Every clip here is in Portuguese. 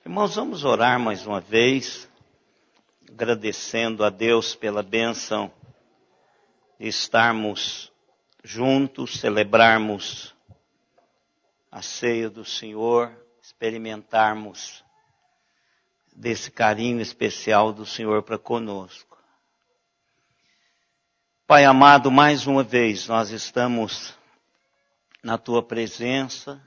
Irmãos, vamos orar mais uma vez, agradecendo a Deus pela bênção de estarmos juntos, celebrarmos a ceia do Senhor, experimentarmos desse carinho especial do Senhor para conosco. Pai amado, mais uma vez nós estamos na Tua presença,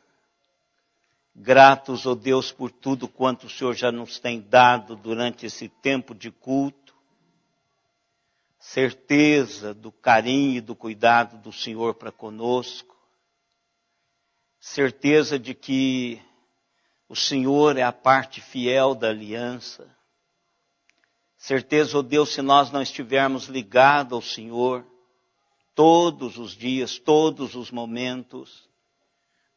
gratos, ó Deus, por tudo quanto o Senhor já nos tem dado durante esse tempo de culto. Certeza do carinho e do cuidado do Senhor para conosco. Certeza de que o Senhor é a parte fiel da aliança. Certeza, ó Deus, se nós não estivermos ligados ao Senhor, todos os dias, todos os momentos,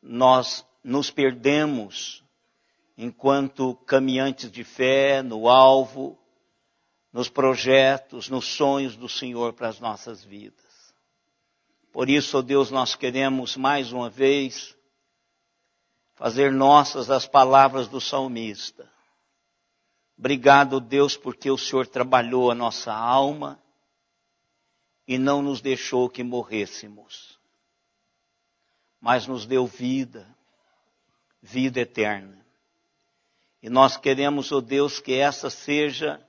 nós nos perdemos enquanto caminhantes de fé, no alvo, nos projetos, nos sonhos do Senhor para as nossas vidas. Por isso, ó Deus, nós queremos mais uma vez fazer nossas as palavras do salmista. Obrigado, Deus, porque o Senhor trabalhou a nossa alma e não nos deixou que morrêssemos, mas nos deu vida eterna. E nós queremos, ó Deus, que essa seja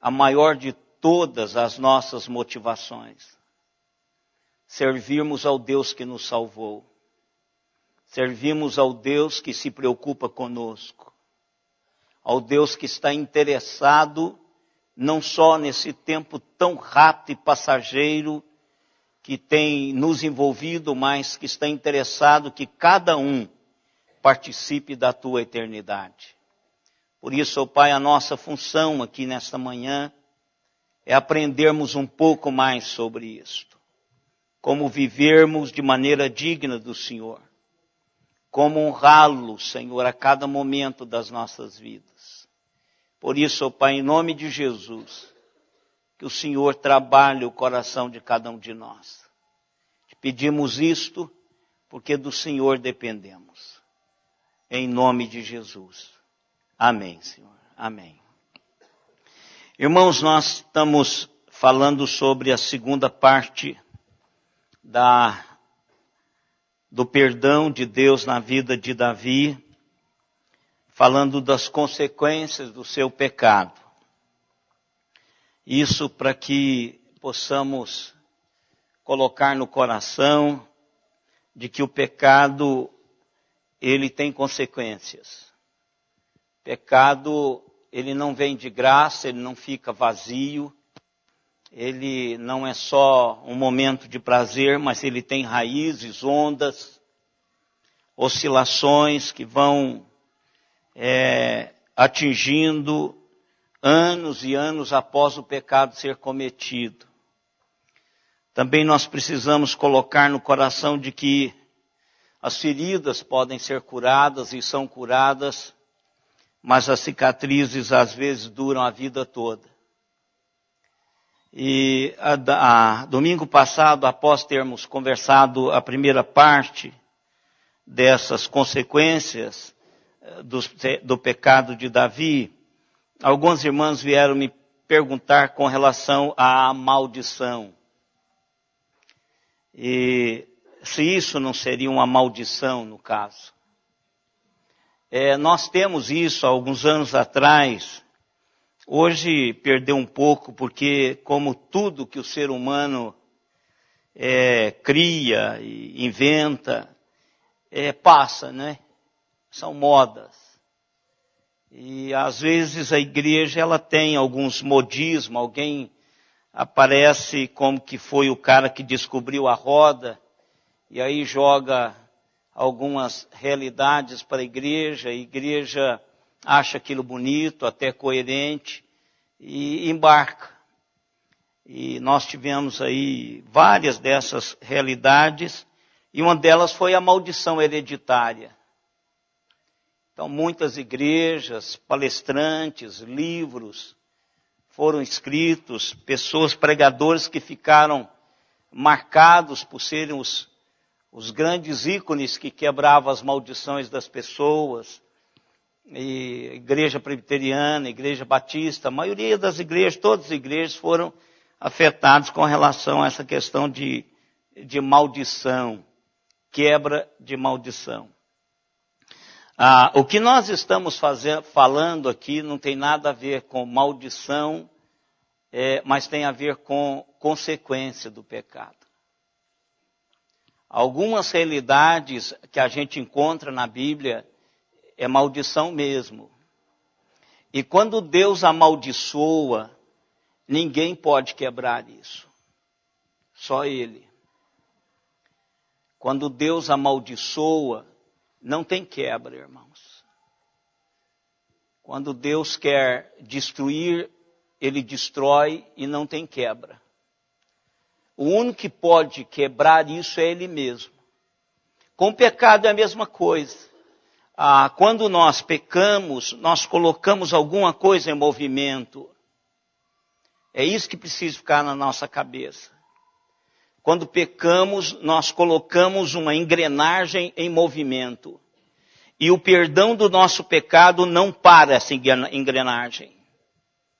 a maior de todas as nossas motivações. Servirmos ao Deus que nos salvou. Servimos ao Deus que se preocupa conosco. Ao Deus que está interessado não só nesse tempo tão rápido e passageiro que tem nos envolvido, mas que está interessado que cada um participe da tua eternidade. Por isso, ó Pai, a nossa função aqui nesta manhã é aprendermos um pouco mais sobre isto. Como vivermos de maneira digna do Senhor. Como honrá-lo, Senhor, a cada momento das nossas vidas. Por isso, ó Pai, em nome de Jesus, que o Senhor trabalhe o coração de cada um de nós. Te pedimos isto porque do Senhor dependemos. Em nome de Jesus. Amém, Senhor. Amém. Irmãos, nós estamos falando sobre a segunda parte do perdão de Deus na vida de Davi, falando das consequências do seu pecado. Isso para que possamos colocar no coração de que o pecado ele tem consequências. Pecado, ele não vem de graça, ele não fica vazio. Ele não é só um momento de prazer, mas ele tem raízes, ondas, oscilações que vão atingindo anos e anos após o pecado ser cometido. Também nós precisamos colocar no coração de que as feridas podem ser curadas e são curadas, mas as cicatrizes às vezes duram a vida toda. E domingo passado, após termos conversado a primeira parte dessas consequências do pecado de Davi, algumas irmãs vieram me perguntar com relação à maldição. E se isso não seria uma maldição no caso. Nós temos isso há alguns anos atrás. Hoje perdeu um pouco porque como tudo que o ser humano cria e inventa, passa, né? São modas. E às vezes a igreja ela tem alguns modismos, alguém aparece como que foi o cara que descobriu a roda, e aí joga algumas realidades para a igreja acha aquilo bonito, até coerente, e embarca. E nós tivemos aí várias dessas realidades, e uma delas foi a maldição hereditária. Então muitas igrejas, palestrantes, livros foram escritos, pessoas, pregadores que ficaram marcados por serem os grandes ícones que quebravam as maldições das pessoas. e igreja presbiteriana, igreja batista, a maioria das igrejas, todas as igrejas foram afetadas com relação a essa questão de maldição, quebra de maldição. O que nós estamos falando aqui não tem nada a ver com maldição, mas tem a ver com consequência do pecado. Algumas realidades que a gente encontra na Bíblia é maldição mesmo. E quando Deus amaldiçoa, ninguém pode quebrar isso. Só Ele. Quando Deus amaldiçoa, não tem quebra, irmãos. Quando Deus quer destruir, Ele destrói e não tem quebra. O único que pode quebrar isso é Ele mesmo. Com o pecado é a mesma coisa. Quando nós pecamos, nós colocamos alguma coisa em movimento. É isso que precisa ficar na nossa cabeça. Quando pecamos, nós colocamos uma engrenagem em movimento. E o perdão do nosso pecado não para essa engrenagem.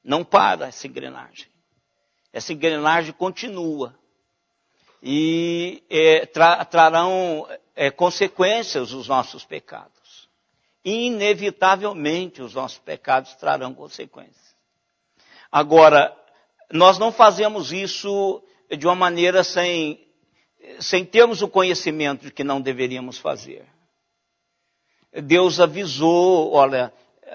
Não para essa engrenagem. Essa engrenagem continua. E trarão consequências os nossos pecados. Inevitavelmente os nossos pecados trarão consequências. Agora, nós não fazemos isso de uma maneira sem termos o conhecimento de que não deveríamos fazer. Deus avisou, olha,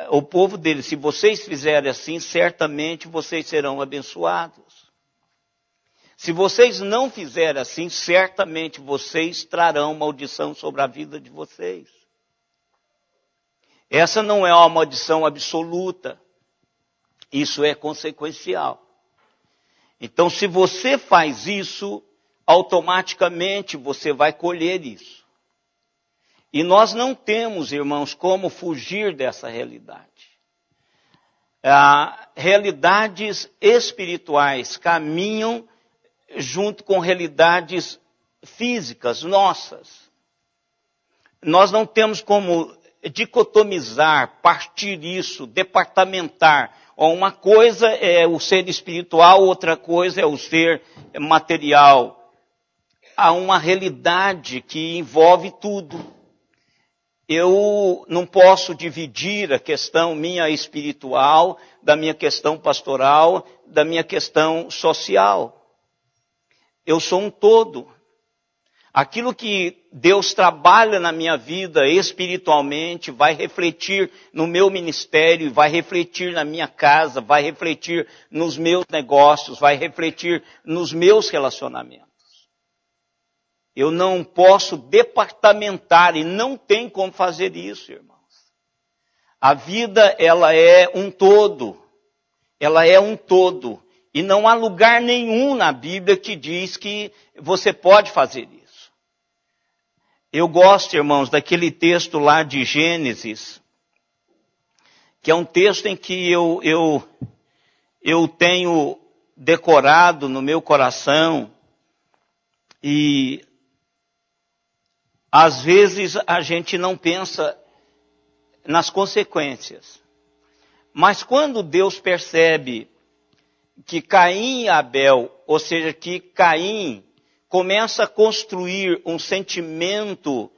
o povo dele, se vocês fizerem assim, certamente vocês serão abençoados. Se vocês não fizerem assim, certamente vocês trarão maldição sobre a vida de vocês. Essa não é uma maldição absoluta. Isso é consequencial. Então, se você faz isso, automaticamente você vai colher isso. E nós não temos, irmãos, como fugir dessa realidade. Realidades espirituais caminham junto com realidades físicas nossas. Nós não temos como dicotomizar, partir isso, departamentar. Uma coisa é o ser espiritual, outra coisa é o ser material. Há uma realidade que envolve tudo. Eu não posso dividir a questão minha espiritual, da minha questão pastoral, da minha questão social. Eu sou um todo. Aquilo que Deus trabalha na minha vida espiritualmente vai refletir no meu ministério, vai refletir na minha casa, vai refletir nos meus negócios, vai refletir nos meus relacionamentos. Eu não posso departamentar e não tem como fazer isso, irmãos. A vida, ela é um todo. Ela é um todo. E não há lugar nenhum na Bíblia que diz que você pode fazer isso. Eu gosto, irmãos, daquele texto lá de Gênesis, que é um texto em que eu tenho decorado no meu coração e às vezes a gente não pensa nas consequências. Mas quando Deus percebe que Caim e Abel, ou seja, que Caim começa a construir um sentimento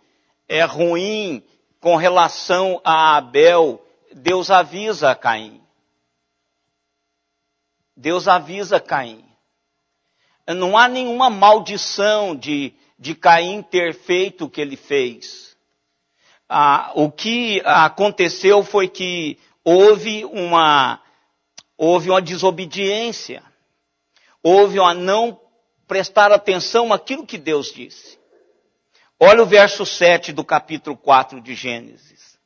ruim com relação a Abel, Deus avisa a Caim. Deus avisa Caim. Não há nenhuma maldição de Caim ter feito o que ele fez. O que aconteceu foi que houve uma desobediência. Houve uma não prestar atenção àquilo que Deus disse. Olha o verso 7 do capítulo 4 de Gênesis.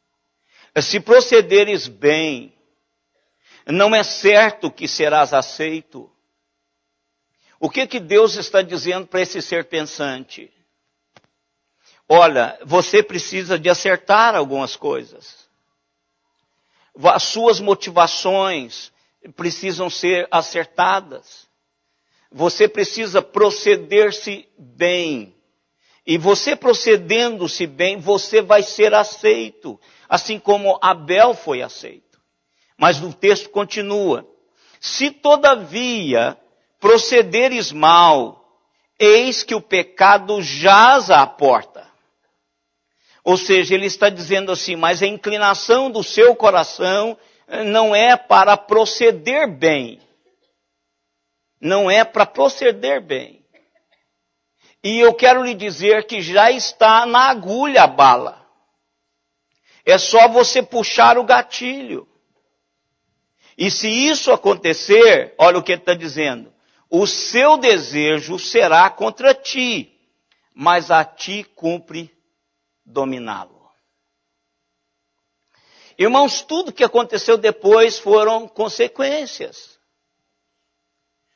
Se procederes bem, não é certo que serás aceito. O que Deus está dizendo para esse ser pensante? Olha, você precisa de acertar algumas coisas. As suas motivações precisam ser acertadas. Você precisa proceder-se bem. E você procedendo-se bem, você vai ser aceito, assim como Abel foi aceito. Mas o texto continua. Se todavia procederes mal, eis que o pecado jaz à porta. Ou seja, ele está dizendo assim, mas a inclinação do seu coração não é para proceder bem. Não é para proceder bem. E eu quero lhe dizer que já está na agulha a bala. É só você puxar o gatilho. E se isso acontecer, olha o que ele está dizendo. O seu desejo será contra ti, mas a ti cumpre dominá-lo. Irmãos, tudo que aconteceu depois foram consequências.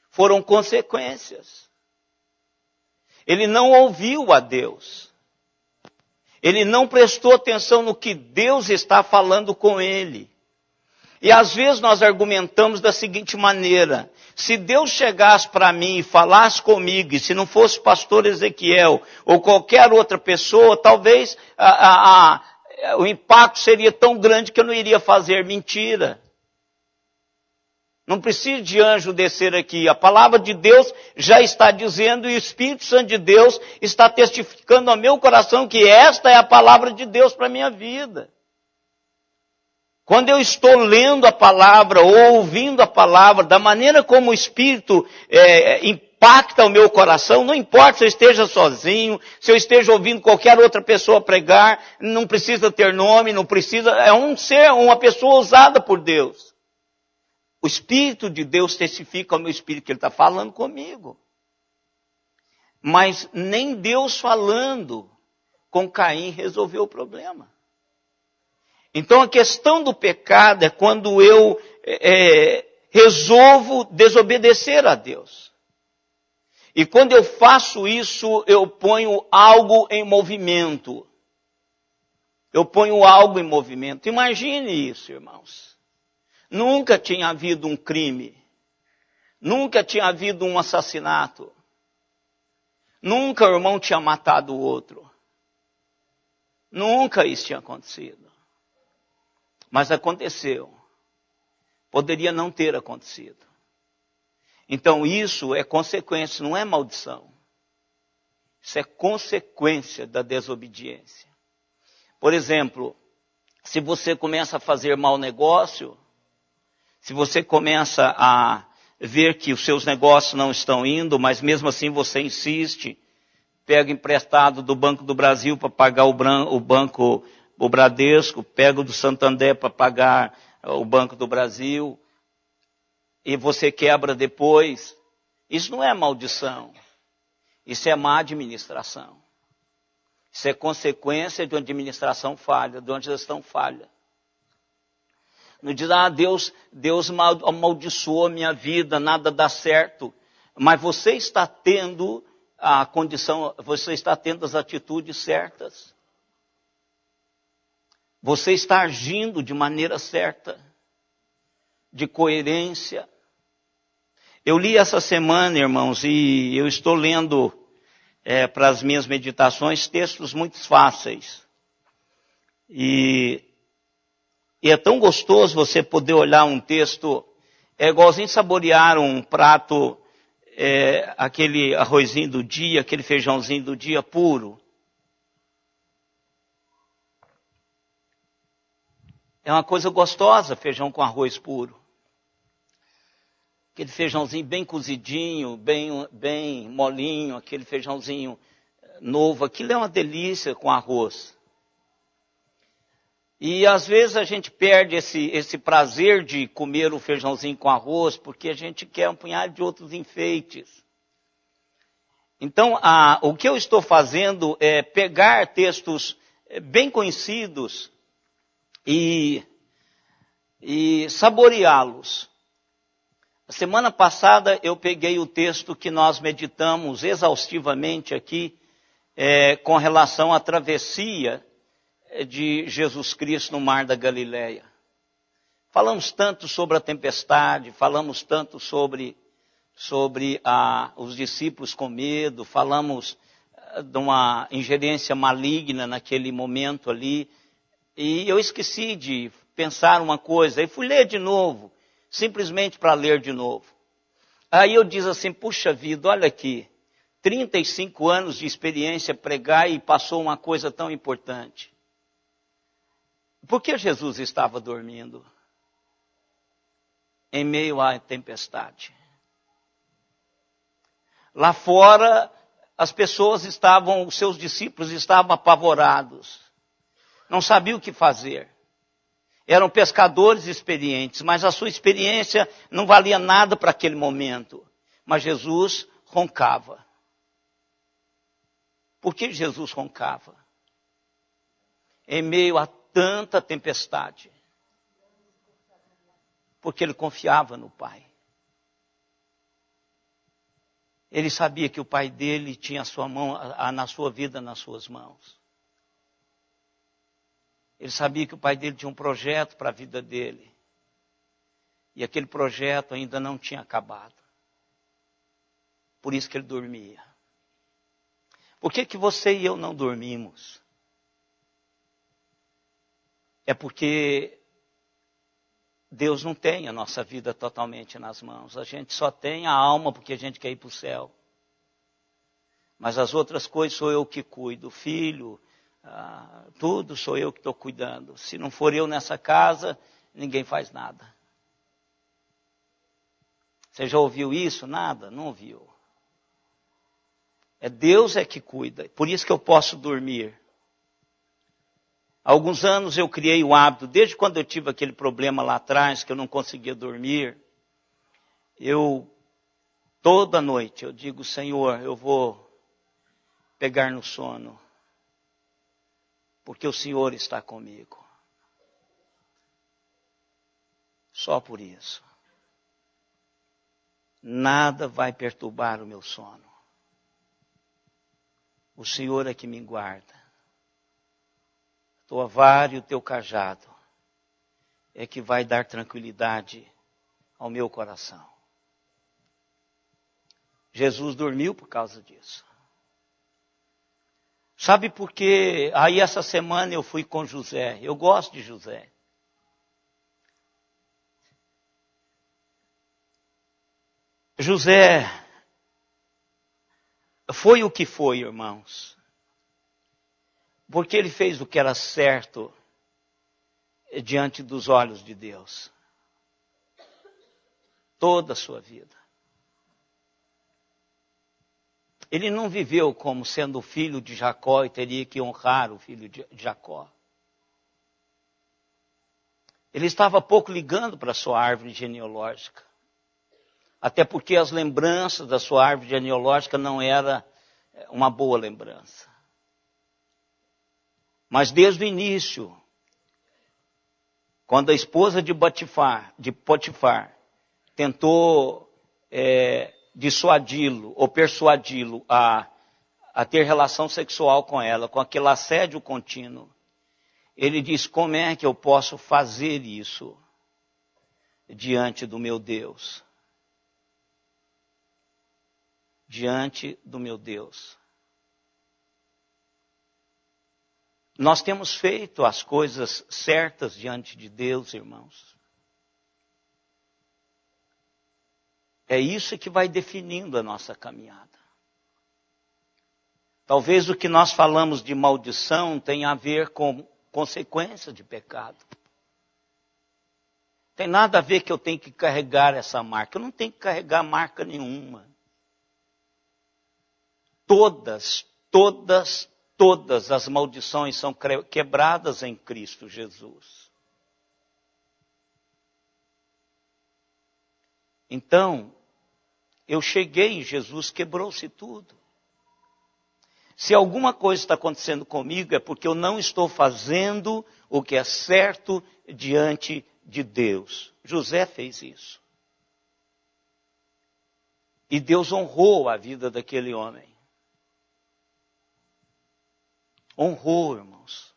Foram consequências. Ele não ouviu a Deus. Ele não prestou atenção no que Deus está falando com ele. E às vezes nós argumentamos da seguinte maneira: se Deus chegasse para mim e falasse comigo, e se não fosse o pastor Ezequiel ou qualquer outra pessoa, talvez o impacto seria tão grande que eu não iria fazer. Mentira. Não precisa de anjo descer aqui. A palavra de Deus já está dizendo, e o Espírito Santo de Deus está testificando ao meu coração que esta é a palavra de Deus para a minha vida. Quando eu estou lendo a palavra ou ouvindo a palavra, da maneira como o Espírito impacta o meu coração, não importa se eu esteja sozinho, se eu esteja ouvindo qualquer outra pessoa pregar, não precisa ter nome, não precisa, é um ser, uma pessoa usada por Deus. O Espírito de Deus testifica ao meu espírito que Ele está falando comigo. Mas nem Deus falando com Caim resolveu o problema. Então a questão do pecado é quando eu resolvo desobedecer a Deus. E quando eu faço isso, eu ponho algo em movimento. Eu ponho algo em movimento. Imagine isso, irmãos. Nunca tinha havido um crime. Nunca tinha havido um assassinato. Nunca o irmão tinha matado o outro. Nunca isso tinha acontecido. Mas aconteceu. Poderia não ter acontecido. Então isso é consequência, não é maldição. Isso é consequência da desobediência. Por exemplo, se você começa a fazer mau negócio, se você começa a ver que os seus negócios não estão indo, mas mesmo assim você insiste, pega emprestado do Banco do Brasil para pagar o Bradesco, pega o do Santander para pagar o Banco do Brasil, e você quebra depois, isso não é maldição, isso é má administração. Isso é consequência de uma administração falha, de uma gestão falha. Não diz, Deus amaldiçoou a minha vida, nada dá certo. Mas você está tendo a condição, você está tendo as atitudes certas. Você está agindo de maneira certa, de coerência. Eu li essa semana, irmãos, e eu estou lendo para as minhas meditações textos muito fáceis. E é tão gostoso você poder olhar um texto, é igualzinho saborear um prato, aquele arrozinho do dia, aquele feijãozinho do dia puro. É uma coisa gostosa, feijão com arroz puro. Aquele feijãozinho bem cozidinho, bem molinho, aquele feijãozinho novo, aquilo é uma delícia com arroz. E às vezes a gente perde esse prazer de comer o feijãozinho com arroz, porque a gente quer um punhado de outros enfeites. Então, o que eu estou fazendo é pegar textos bem conhecidos e saboreá-los. A semana passada eu peguei o texto que nós meditamos exaustivamente aqui, com relação à travessia de Jesus Cristo no mar da Galileia. Falamos tanto sobre a tempestade, falamos tanto sobre os discípulos com medo, falamos de uma ingerência maligna naquele momento ali. E eu esqueci de pensar uma coisa. E fui ler de novo, simplesmente para ler de novo. Aí eu disse assim, puxa vida, olha aqui. 35 anos de experiência pregar e passou uma coisa tão importante. Por que Jesus estava dormindo? Em meio à tempestade. Lá fora, as pessoas estavam, os seus discípulos estavam apavorados. Não sabiam o que fazer. Eram pescadores experientes, mas a sua experiência não valia nada para aquele momento. Mas Jesus roncava. Por que Jesus roncava? Em meio a tanta tempestade. Porque ele confiava no Pai. Ele sabia que o Pai dele tinha a sua mão, na sua vida nas suas mãos. Ele sabia que o Pai dele tinha um projeto para a vida dele. E aquele projeto ainda não tinha acabado. Por isso que ele dormia. Por que você e eu não dormimos? É porque Deus não tem a nossa vida totalmente nas mãos. A gente só tem a alma porque a gente quer ir para o céu. Mas as outras coisas sou eu que cuido. Filho, tudo sou eu que estou cuidando. Se não for eu nessa casa, ninguém faz nada. Você já ouviu isso? Nada? Não ouviu. Deus é que cuida. Por isso que eu posso dormir. Há alguns anos eu criei o hábito, desde quando eu tive aquele problema lá atrás, que eu não conseguia dormir, toda noite, eu digo, Senhor, eu vou pegar no sono, porque o Senhor está comigo. Só por isso. Nada vai perturbar o meu sono. O Senhor é que me guarda. Tua vara e o teu cajado é que vai dar tranquilidade ao meu coração. Jesus dormiu por causa disso. Sabe por quê? Aí essa semana eu fui com José. Eu gosto de José. José foi o que foi, irmãos. Porque ele fez o que era certo diante dos olhos de Deus. Toda a sua vida. Ele não viveu como sendo filho de Jacó e teria que honrar o filho de Jacó. Ele estava pouco ligando para a sua árvore genealógica. Até porque as lembranças da sua árvore genealógica não era uma boa lembrança. Mas desde o início, quando a esposa de Potifar tentou dissuadi-lo ou persuadi-lo a ter relação sexual com ela, com aquele assédio contínuo, ele diz, como é que eu posso fazer isso diante do meu Deus? Diante do meu Deus. Nós temos feito as coisas certas diante de Deus, irmãos. É isso que vai definindo a nossa caminhada. Talvez o que nós falamos de maldição tenha a ver com consequência de pecado. Tem nada a ver que eu tenho que carregar essa marca. Eu não tenho que carregar marca nenhuma. Todas as maldições são quebradas em Cristo Jesus. Então, eu cheguei em Jesus, quebrou-se tudo. Se alguma coisa está acontecendo comigo, é porque eu não estou fazendo o que é certo diante de Deus. José fez isso. E Deus honrou a vida daquele homem. Honrou, irmãos.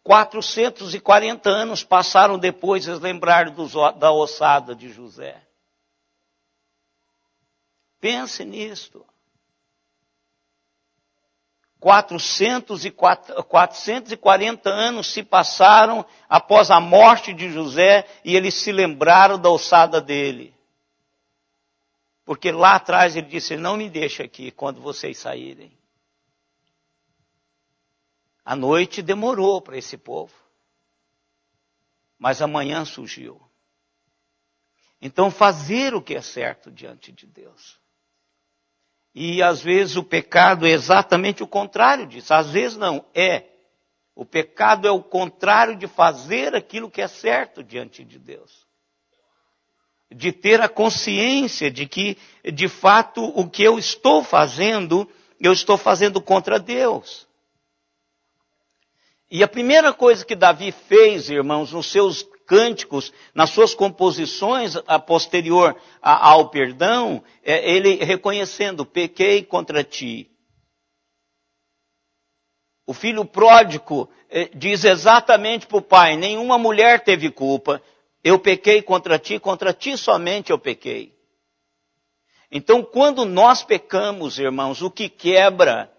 440 anos passaram depois, eles lembraram da ossada de José. Pense nisto. 440 anos se passaram após a morte de José e eles se lembraram da ossada dele. Porque lá atrás ele disse, não me deixe aqui quando vocês saírem. A noite demorou para esse povo. Mas amanhã surgiu. Então fazer o que é certo diante de Deus. E às vezes o pecado é exatamente o contrário disso. Às vezes não, é. O pecado é o contrário de fazer aquilo que é certo diante de Deus. De ter a consciência de que, de fato, o que eu estou fazendo contra Deus. E a primeira coisa que Davi fez, irmãos, nos seus cânticos, nas suas composições a posterior ao perdão, ele reconhecendo, pequei contra ti. O filho pródigo diz exatamente para o pai, nenhuma mulher teve culpa, eu pequei contra ti somente eu pequei. Então, quando nós pecamos, irmãos, o que quebra,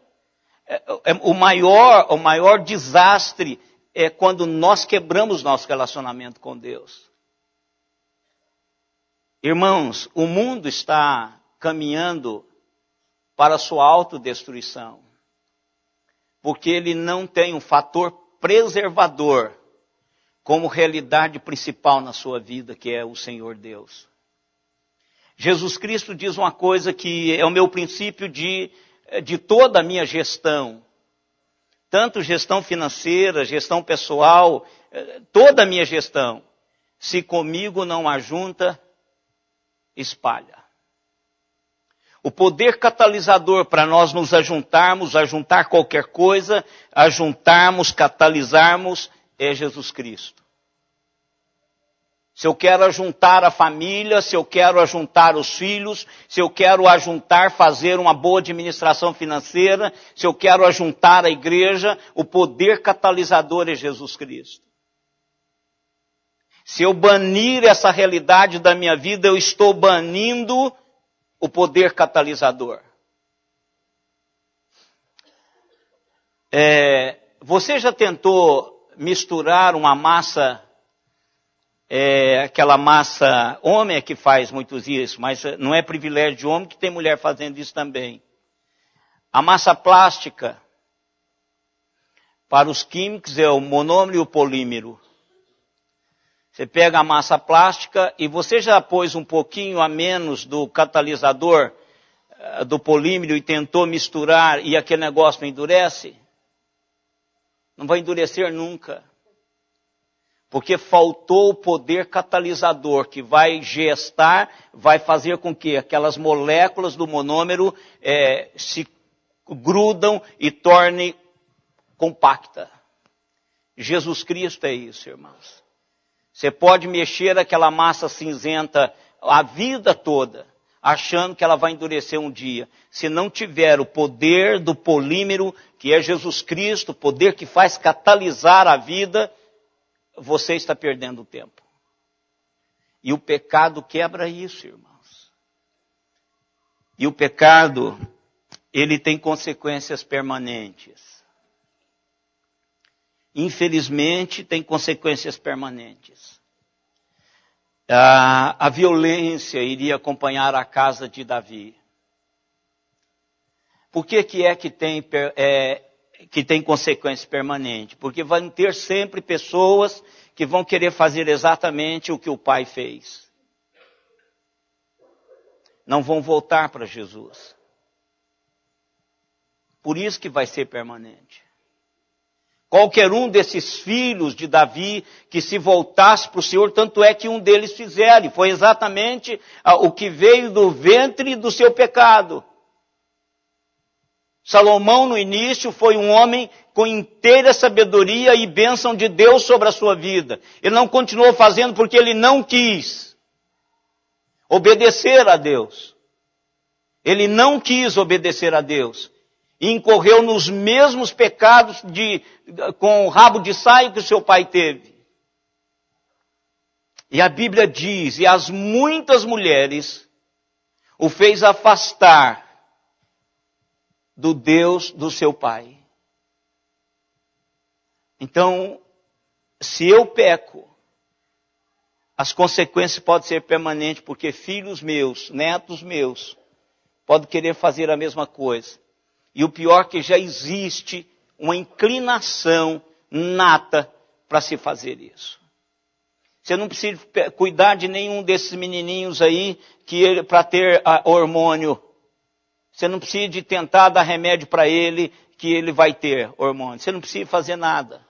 o maior desastre é quando nós quebramos nosso relacionamento com Deus. Irmãos, o mundo está caminhando para a sua autodestruição, porque ele não tem um fator preservador como realidade principal na sua vida, que é o Senhor Deus. Jesus Cristo diz uma coisa que é o meu princípio de toda a minha gestão. Tanto gestão financeira, gestão pessoal, toda a minha gestão. Se comigo não ajunta, espalha. O poder catalisador para nós nos ajuntarmos, ajuntar qualquer coisa, ajuntarmos, catalisarmos, é Jesus Cristo. Se eu quero ajuntar a família, se eu quero ajuntar os filhos, se eu quero ajuntar, fazer uma boa administração financeira, se eu quero ajuntar a igreja, o poder catalisador é Jesus Cristo. Se eu banir essa realidade da minha vida, eu estou banindo o poder catalisador. Você já tentou misturar uma massa, aquela massa, homem é que faz muitos isso, mas não é privilégio de homem, que tem mulher fazendo isso também. A massa plástica, para os químicos, é o monômero e o polímero. Você pega a massa plástica e você já pôs um pouquinho a menos do catalisador, do polímero, e tentou misturar e aquele negócio não endurece? Não vai endurecer nunca. Porque faltou o poder catalisador que vai gestar, vai fazer com que aquelas moléculas do monômero se grudam e tornem compacta. Jesus Cristo é isso, irmãos. Você pode mexer aquela massa cinzenta a vida toda, achando que ela vai endurecer um dia. Se não tiver o poder do polímero, que é Jesus Cristo, o poder que faz catalisar a vida, você está perdendo tempo. E o pecado quebra isso, irmãos. E o pecado, ele tem consequências permanentes. Infelizmente, tem consequências permanentes. A violência iria acompanhar a casa de Davi. Por que tem consequência permanente? Porque vão ter sempre pessoas que vão querer fazer exatamente o que o pai fez. Não vão voltar para Jesus. Por isso que vai ser permanente. Qualquer um desses filhos de Davi que se voltasse para o Senhor, tanto é que um deles fizeram, e foi exatamente o que veio do ventre do seu pecado. Salomão, no início, foi um homem com inteira sabedoria e bênção de Deus sobre a sua vida. Ele não continuou fazendo porque ele não quis obedecer a Deus. Ele não quis obedecer a Deus. E incorreu nos mesmos pecados com o rabo de saia que o seu pai teve. E a Bíblia diz, e as muitas mulheres o fez afastar do Deus do seu pai. Então, se eu peco, as consequências podem ser permanentes, porque filhos meus, netos meus, podem querer fazer a mesma coisa. E o pior é que já existe uma inclinação nata para se fazer isso. Você não precisa cuidar de nenhum desses menininhos aí para ter hormônio. Você não precisa de tentar dar remédio para ele que ele vai ter hormônio. Você não precisa fazer nada.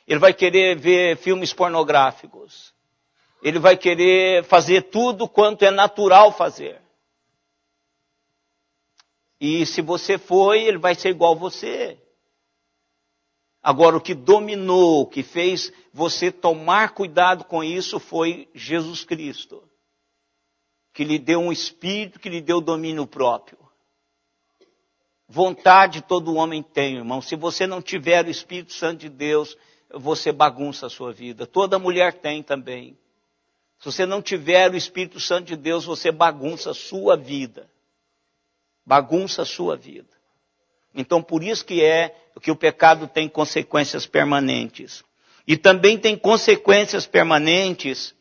Ele vai querer ver filmes pornográficos. Ele vai querer fazer tudo quanto é natural fazer. E se você foi, ele vai ser igual a você. Agora, o que dominou, o que fez você tomar cuidado com isso foi Jesus Cristo. Que lhe deu um espírito, que lhe deu domínio próprio. Vontade todo homem tem, irmão. Se você não tiver o Espírito Santo de Deus, você bagunça a sua vida. Toda mulher tem também. Se você não tiver o Espírito Santo de Deus, você bagunça a sua vida. Bagunça a sua vida. Então, por isso que o pecado tem consequências permanentes. E também tem consequências permanentes,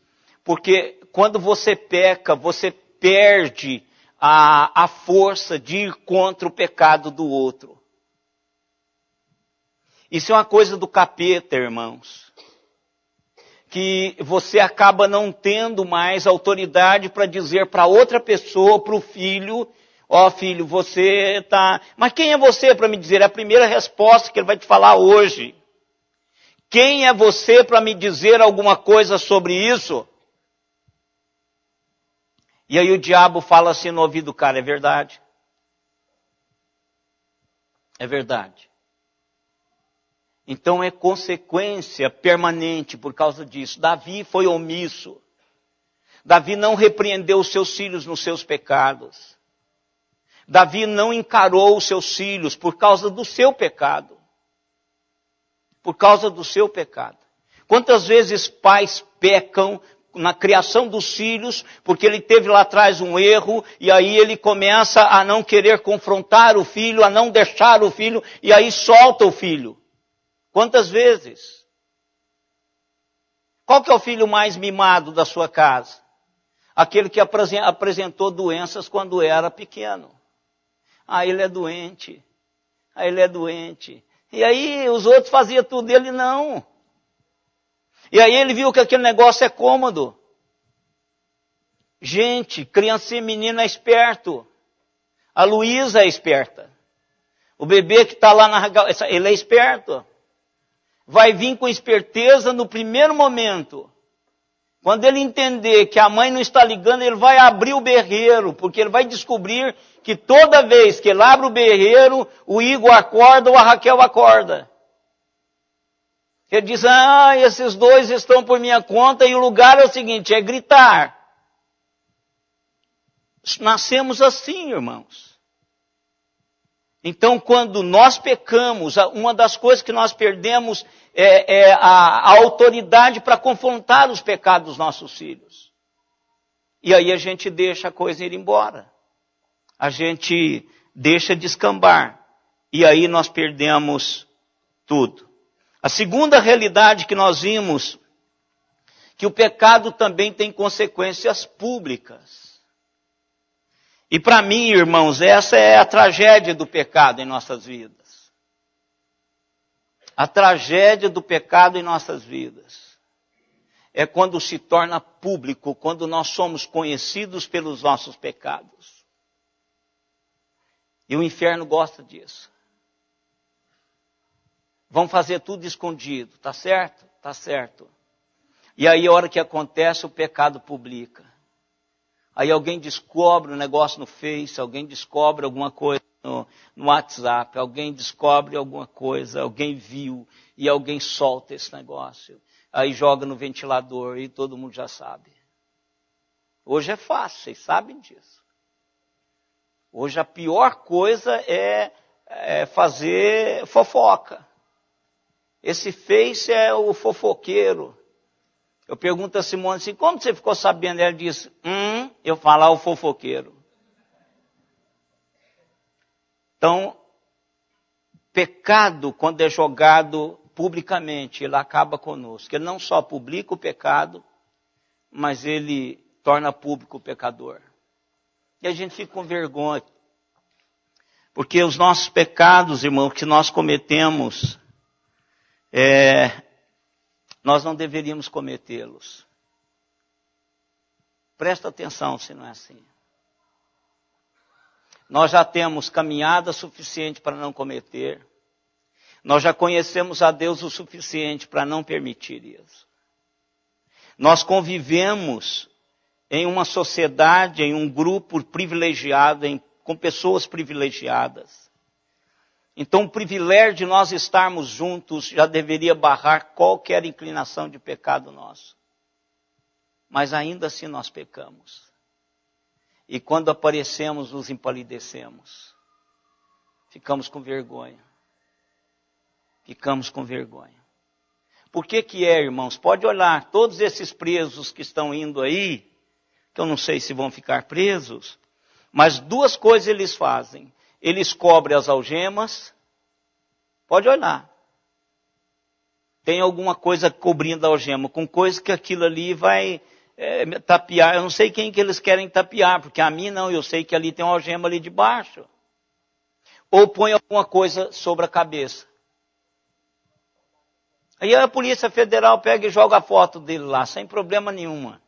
porque quando você peca, você perde a força de ir contra o pecado do outro. Isso é uma coisa do capeta, irmãos. Que você acaba não tendo mais autoridade para dizer para outra pessoa, para o filho, ó filho, você está... Mas quem é você para me dizer? É a primeira resposta que ele vai te falar hoje. Quem é você para me dizer alguma coisa sobre isso? E aí o diabo fala assim no ouvido do cara, é verdade. É verdade. Então é consequência permanente por causa disso. Davi foi omisso. Davi não repreendeu os seus filhos nos seus pecados. Davi não encarou os seus filhos por causa do seu pecado. Por causa do seu pecado. Quantas vezes pais pecam na criação dos filhos, porque ele teve lá atrás um erro, e aí ele começa a não querer confrontar o filho, a não deixar o filho, e aí solta o filho. Quantas vezes? Qual que é o filho mais mimado da sua casa? Aquele que apresentou doenças quando era pequeno. Ah, ele é doente. Ah, ele é doente. E aí os outros faziam tudo, ele não. E aí ele viu que aquele negócio é cômodo. Gente, criancinha, menino é esperto. A Luísa é esperta. O bebê que está lá ele é esperto. Vai vir com esperteza no primeiro momento. Quando ele entender que a mãe não está ligando, ele vai abrir o berreiro, porque ele vai descobrir que toda vez que ele abre o berreiro, o Igor acorda ou a Raquel acorda. Ele diz, esses dois estão por minha conta, e o lugar é o seguinte, é gritar. Nascemos assim, irmãos. Então, quando nós pecamos, uma das coisas que nós perdemos é a autoridade para confrontar os pecados dos nossos filhos. E aí a gente deixa a coisa ir embora. A gente deixa descambar. E aí nós perdemos tudo. A segunda realidade que nós vimos, que o pecado também tem consequências públicas. E para mim, irmãos, essa é a tragédia do pecado em nossas vidas. A tragédia do pecado em nossas vidas é quando se torna público, quando nós somos conhecidos pelos nossos pecados. E o inferno gosta disso. Vão fazer tudo escondido, tá certo? Tá certo. E aí a hora que acontece, o pecado publica. Aí alguém descobre um negócio no Face, alguém descobre alguma coisa no WhatsApp, alguém descobre alguma coisa, alguém viu, e alguém solta esse negócio. Aí joga no ventilador e todo mundo já sabe. Hoje é fácil, vocês sabem disso. Hoje a pior coisa é fazer fofoca. Esse Face é o fofoqueiro. Eu pergunto a Simone assim, como você ficou sabendo? Ela diz, eu falo, o fofoqueiro. Então, pecado, quando é jogado publicamente, ele acaba conosco. Ele não só publica o pecado, mas ele torna público o pecador. E a gente fica com vergonha. Porque os nossos pecados, irmãos, que nós cometemos, nós não deveríamos cometê-los. Presta atenção se não é assim. Nós já temos caminhada suficiente para não cometer. Nós já conhecemos a Deus o suficiente para não permitir isso. Nós convivemos em uma sociedade, em um grupo privilegiado, com pessoas privilegiadas. Então, o privilégio de nós estarmos juntos já deveria barrar qualquer inclinação de pecado nosso. Mas ainda assim nós pecamos. E quando aparecemos, nos empalidecemos. Ficamos com vergonha. Ficamos com vergonha. Por que é, irmãos? Pode olhar, todos esses presos que estão indo aí, que eu não sei se vão ficar presos, mas duas coisas eles fazem. Eles cobrem as algemas. Pode olhar. Tem alguma coisa cobrindo a algema, com coisa que aquilo ali vai tapear. Eu não sei quem que eles querem tapear, porque a mim não, eu sei que ali tem uma algema ali debaixo. Ou põe alguma coisa sobre a cabeça. Aí a Polícia Federal pega e joga a foto dele lá, sem problema nenhuma.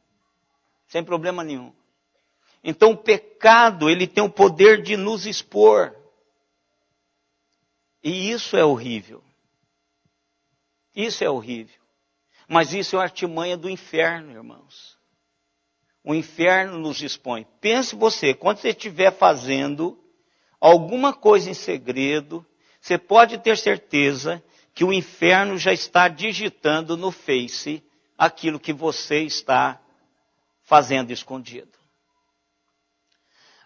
Sem problema nenhum. Então o pecado, ele tem o poder de nos expor. E isso é horrível. Isso é horrível. Mas isso é uma artimanha do inferno, irmãos. O inferno nos expõe. Pense você, quando você estiver fazendo alguma coisa em segredo, você pode ter certeza que o inferno já está digitando no Face aquilo que você está fazendo escondido.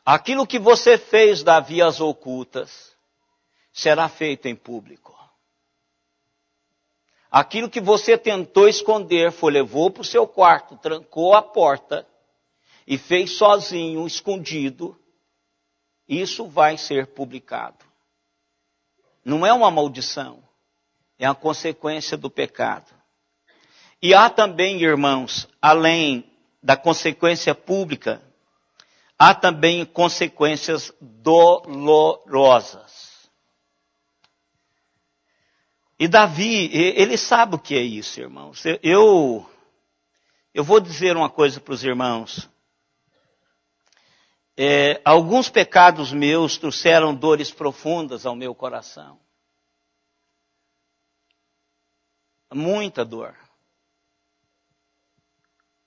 Aquilo que você fez das vias ocultas será feito em público. Aquilo que você tentou esconder, levou para o seu quarto, trancou a porta e fez sozinho, escondido, isso vai ser publicado. Não é uma maldição, é a consequência do pecado. E há também, irmãos, além da consequência pública, há também consequências dolorosas. E Davi, ele sabe o que é isso, irmãos. Eu vou dizer uma coisa para os irmãos. Alguns pecados meus trouxeram dores profundas ao meu coração. Muita dor.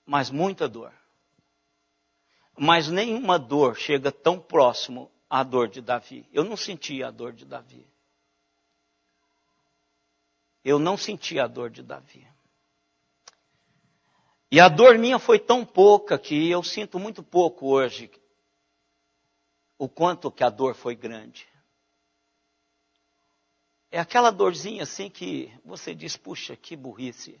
Mas muita dor. Mas nenhuma dor chega tão próximo à dor de Davi. Eu não senti a dor de Davi. Eu não senti a dor de Davi. E a dor minha foi tão pouca que eu sinto muito pouco hoje o quanto que a dor foi grande. É aquela dorzinha assim que você diz, puxa, que burrice.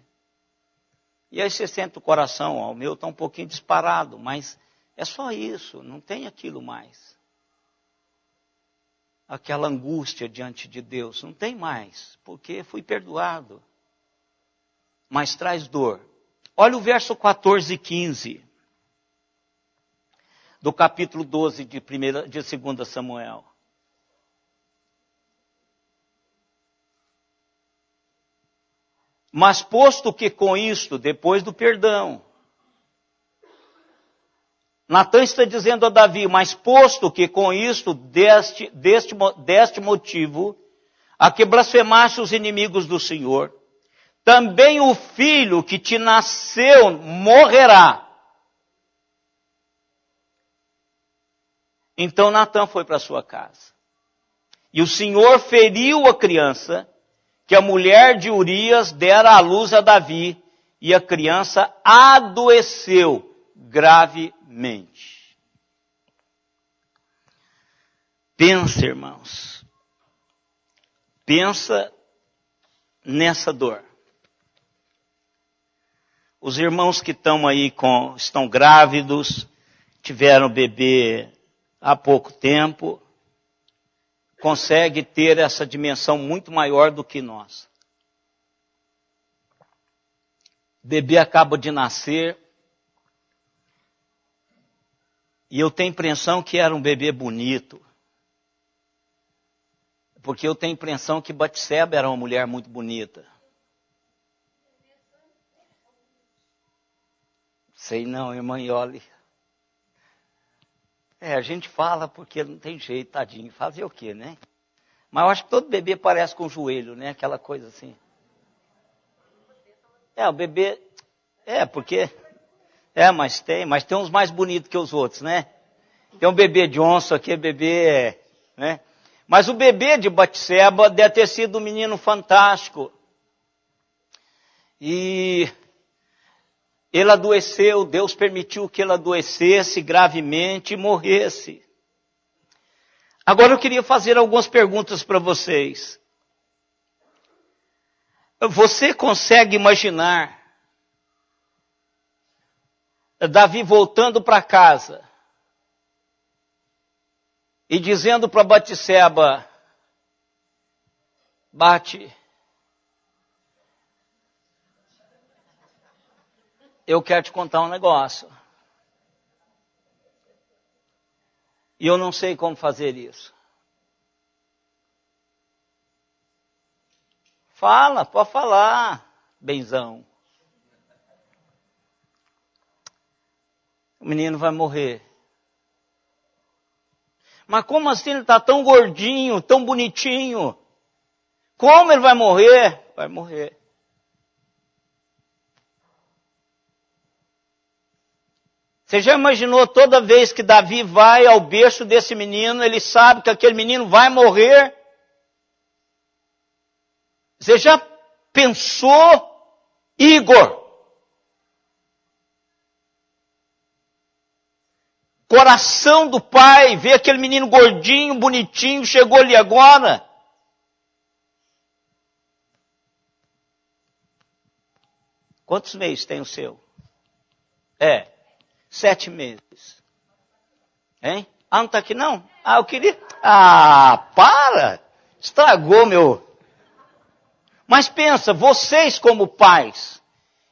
E aí você sente o coração, o meu está um pouquinho disparado, mas é só isso, não tem aquilo mais. Aquela angústia diante de Deus, não tem mais, porque fui perdoado. Mas traz dor. Olha o verso 14 e 15 do capítulo 12 de 2 Samuel. Mas posto que com isto, depois do perdão, Natã está dizendo a Davi, mas posto que com isto, deste motivo, a que blasfemaste os inimigos do Senhor, também o filho que te nasceu morrerá. Então Natã foi para sua casa. E o Senhor feriu a criança, que a mulher de Urias dera à luz a Davi, e a criança adoeceu gravemente. Pensa, irmãos. Pensa nessa dor. Os irmãos que estão aí estão grávidos, tiveram bebê há pouco tempo. consegue ter essa dimensão muito maior do que nós. O bebê acaba de nascer e eu tenho a impressão que era um bebê bonito. Porque eu tenho a impressão que Batseba era uma mulher muito bonita. Sei não, irmã Iole. A gente fala porque não tem jeito, tadinho. Fazer o quê, né? Mas eu acho que todo bebê parece com o joelho, né? Aquela coisa assim. O bebê... mas tem uns mais bonitos que os outros, né? Tem um bebê Johnson aqui, bebê... né? Mas o bebê de Batseba deve ter sido um menino fantástico. E ele adoeceu, Deus permitiu que ele adoecesse gravemente e morresse. Agora eu queria fazer algumas perguntas para vocês. Você consegue imaginar Davi voltando para casa e dizendo para Batseba: Bate, eu quero te contar um negócio. E eu não sei como fazer isso. Fala, pode falar, benzão. O menino vai morrer. Mas como assim ele está tão gordinho, tão bonitinho? Como ele vai morrer? Vai morrer. Você já imaginou toda vez que Davi vai ao berço desse menino, ele sabe que aquele menino vai morrer? Você já pensou, Igor? Coração do pai, ver aquele menino gordinho, bonitinho, chegou ali agora. Quantos meses tem o seu? 7 meses. Hein? Não está aqui não? Eu queria... para! Estragou meu... Mas pensa, vocês como pais,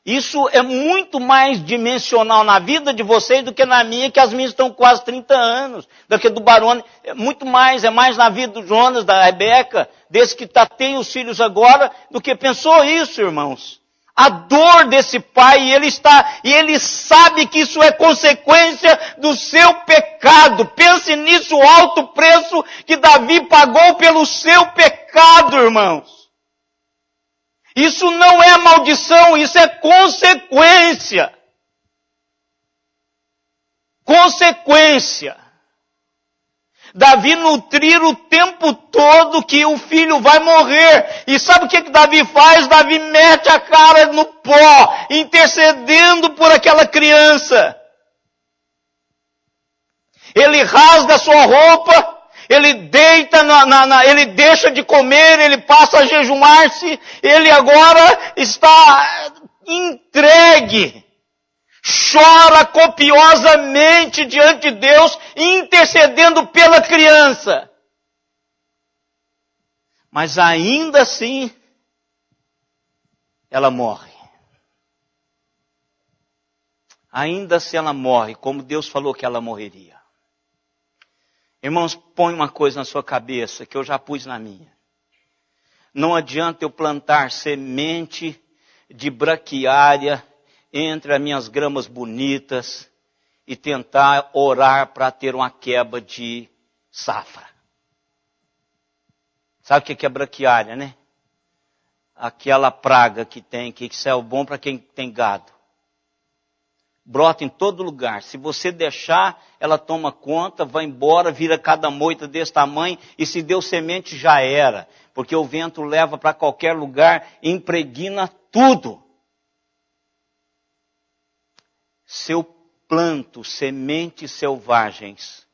isso é muito mais dimensional na vida de vocês do que na minha, que as minhas estão quase 30 anos, do que do Barone. É muito mais, é mais na vida do Jonas, da Rebeca, desse que tem os filhos agora, do que pensou isso, irmãos. A dor desse pai, e ele sabe que isso é consequência do seu pecado. Pense nisso, o alto preço que Davi pagou pelo seu pecado, irmãos. Isso não é maldição, isso é consequência. Consequência. Davi nutrir o tempo todo que o filho vai morrer. E sabe o que Davi faz? Davi mete a cara no pó, intercedendo por aquela criança. Ele rasga a sua roupa, ele deita, ele deixa de comer, ele passa a jejumar-se, ele agora está entregue. Chora copiosamente diante de Deus, intercedendo pela criança. Mas ainda assim, ela morre. Ainda assim ela morre, como Deus falou que ela morreria. Irmãos, põe uma coisa na sua cabeça, que eu já pus na minha. Não adianta eu plantar semente de braquiária entre as minhas gramas bonitas e tentar orar para ter uma quebra de safra. Sabe o que é braquiária, né? Aquela praga que tem, que isso é bom para quem tem gado. Brota em todo lugar. Se você deixar, ela toma conta, vai embora, vira cada moita desse tamanho, e se deu semente já era. Porque o vento leva para qualquer lugar e impregna tudo. Se eu planto sementes selvagens,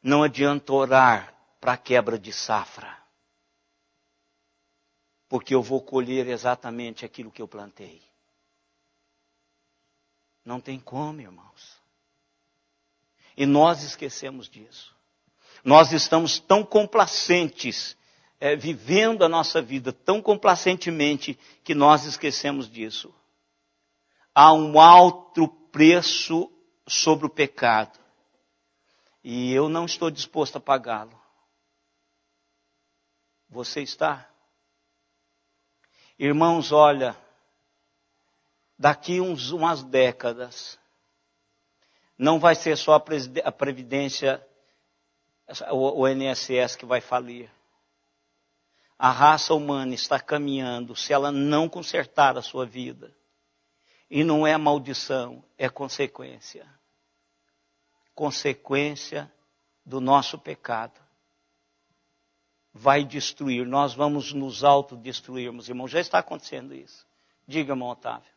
não adianta orar para a quebra de safra. Porque eu vou colher exatamente aquilo que eu plantei. Não tem como, irmãos. E nós esquecemos disso. Nós estamos tão complacentes, vivendo a nossa vida tão complacentemente, que nós esquecemos disso. Há um alto preço sobre o pecado. E eu não estou disposto a pagá-lo. Você está? Irmãos, olha, daqui umas décadas, não vai ser só a Previdência, o INSS que vai falir. A raça humana está caminhando, se ela não consertar a sua vida. E não é maldição, é consequência. Consequência do nosso pecado. Vai destruir, nós vamos nos autodestruirmos, irmão. Já está acontecendo isso. Diga, irmão Otávio.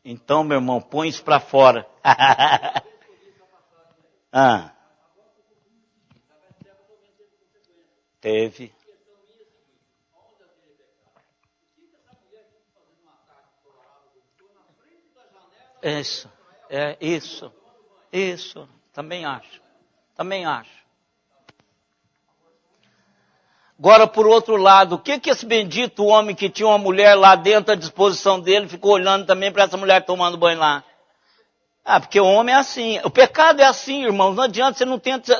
Então, meu irmão, põe isso para fora. Teve. Isso, também acho. Agora, por outro lado, o que esse bendito homem que tinha uma mulher lá dentro à disposição dele, ficou olhando também para essa mulher tomando banho lá? Porque o homem é assim, o pecado é assim, irmãos, não adianta, você não tenta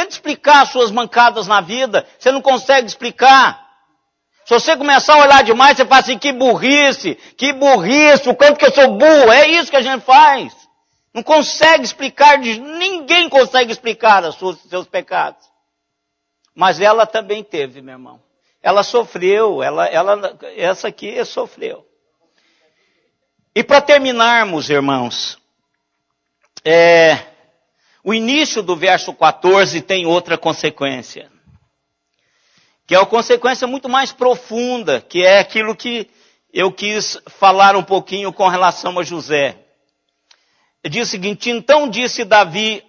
explicar as suas mancadas na vida, você não consegue explicar. Se você começar a olhar demais, você fala assim, que burrice, o quanto que eu sou burro, é isso que a gente faz. Não consegue explicar, ninguém consegue explicar os seus pecados. Mas ela também teve, meu irmão. Ela sofreu, essa aqui sofreu. E para terminarmos, irmãos, o início do verso 14 tem outra consequência. Que é uma consequência muito mais profunda, que é aquilo que eu quis falar um pouquinho com relação a José. Diz o seguinte, então disse Davi,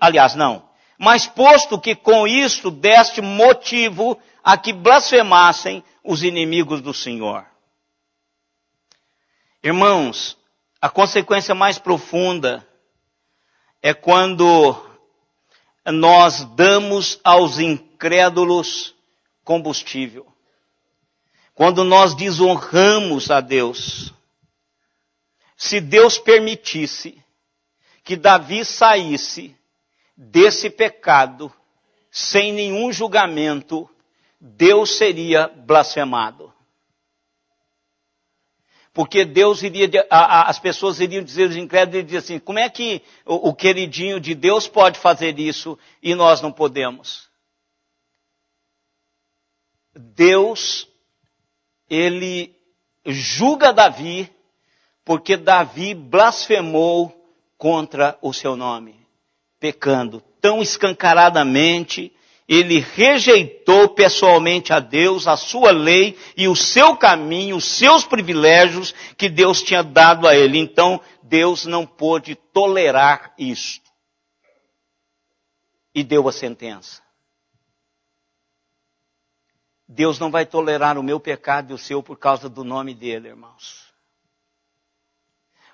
mas posto que com isto deste motivo a que blasfemassem os inimigos do Senhor. Irmãos, a consequência mais profunda é quando nós damos aos incrédulos combustível. Quando nós desonramos a Deus. Se Deus permitisse que Davi saísse desse pecado sem nenhum julgamento, Deus seria blasfemado. Porque Deus as pessoas iriam dizer, os incrédulos iriam dizer assim, como é que o queridinho de Deus pode fazer isso e nós não podemos? Deus, ele julga Davi, porque Davi blasfemou contra o seu nome, pecando tão escancaradamente. Ele rejeitou pessoalmente a Deus, a sua lei e o seu caminho, os seus privilégios que Deus tinha dado a ele. Então, Deus não pôde tolerar isto. E deu a sentença. Deus não vai tolerar o meu pecado e o seu por causa do nome dele, irmãos.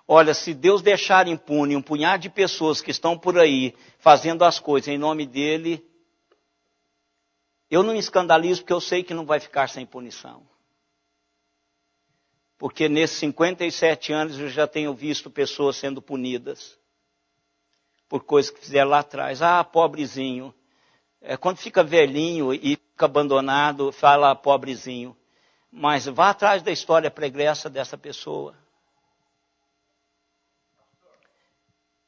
Olha, se Deus deixar impune um punhado de pessoas que estão por aí fazendo as coisas em nome dele, eu não me escandalizo porque eu sei que não vai ficar sem punição. Porque nesses 57 anos eu já tenho visto pessoas sendo punidas por coisas que fizeram lá atrás. Pobrezinho. Quando fica velhinho e fica abandonado, fala pobrezinho. Mas vá atrás da história pregressa dessa pessoa.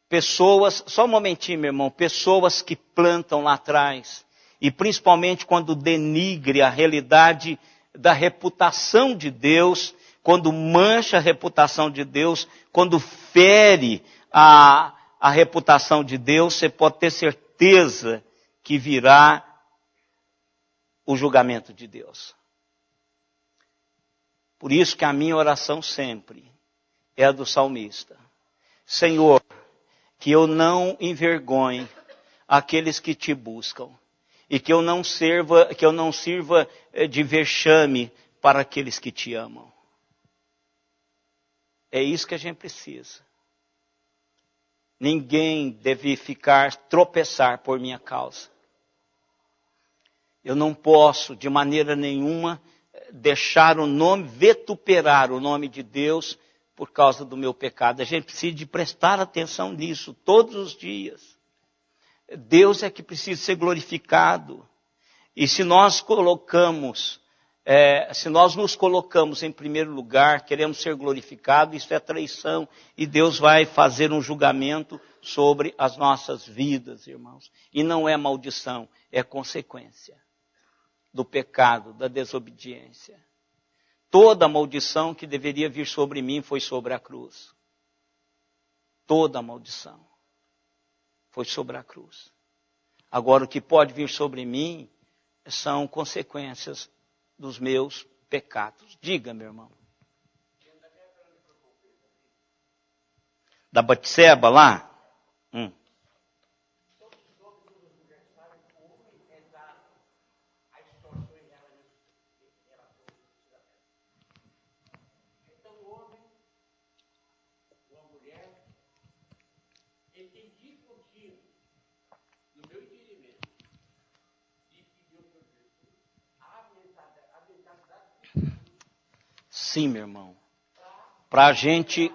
Pessoas, só um momentinho, meu irmão, pessoas que plantam lá atrás, e principalmente quando denigre a realidade da reputação de Deus, quando mancha a reputação de Deus, quando fere a reputação de Deus, você pode ter certeza que virá o julgamento de Deus. Por isso que a minha oração sempre é a do salmista. Senhor, que eu não envergonhe aqueles que te buscam e que eu não sirva de vexame para aqueles que te amam. É isso que a gente precisa. Ninguém deve tropeçar por minha causa. Eu não posso, de maneira nenhuma, deixar o nome, vituperar o nome de Deus por causa do meu pecado. A gente precisa de prestar atenção nisso todos os dias. Deus é que precisa ser glorificado. E se nós nos colocamos em primeiro lugar, queremos ser glorificados, isso é traição. E Deus vai fazer um julgamento sobre as nossas vidas, irmãos. E não é maldição, é consequência do pecado, da desobediência. Toda a maldição que deveria vir sobre mim foi sobre a cruz. Toda a maldição foi sobre a cruz. Agora, o que pode vir sobre mim são consequências dos meus pecados. Diga, meu irmão. Da Batseba lá? Sim, meu irmão. Para a gente,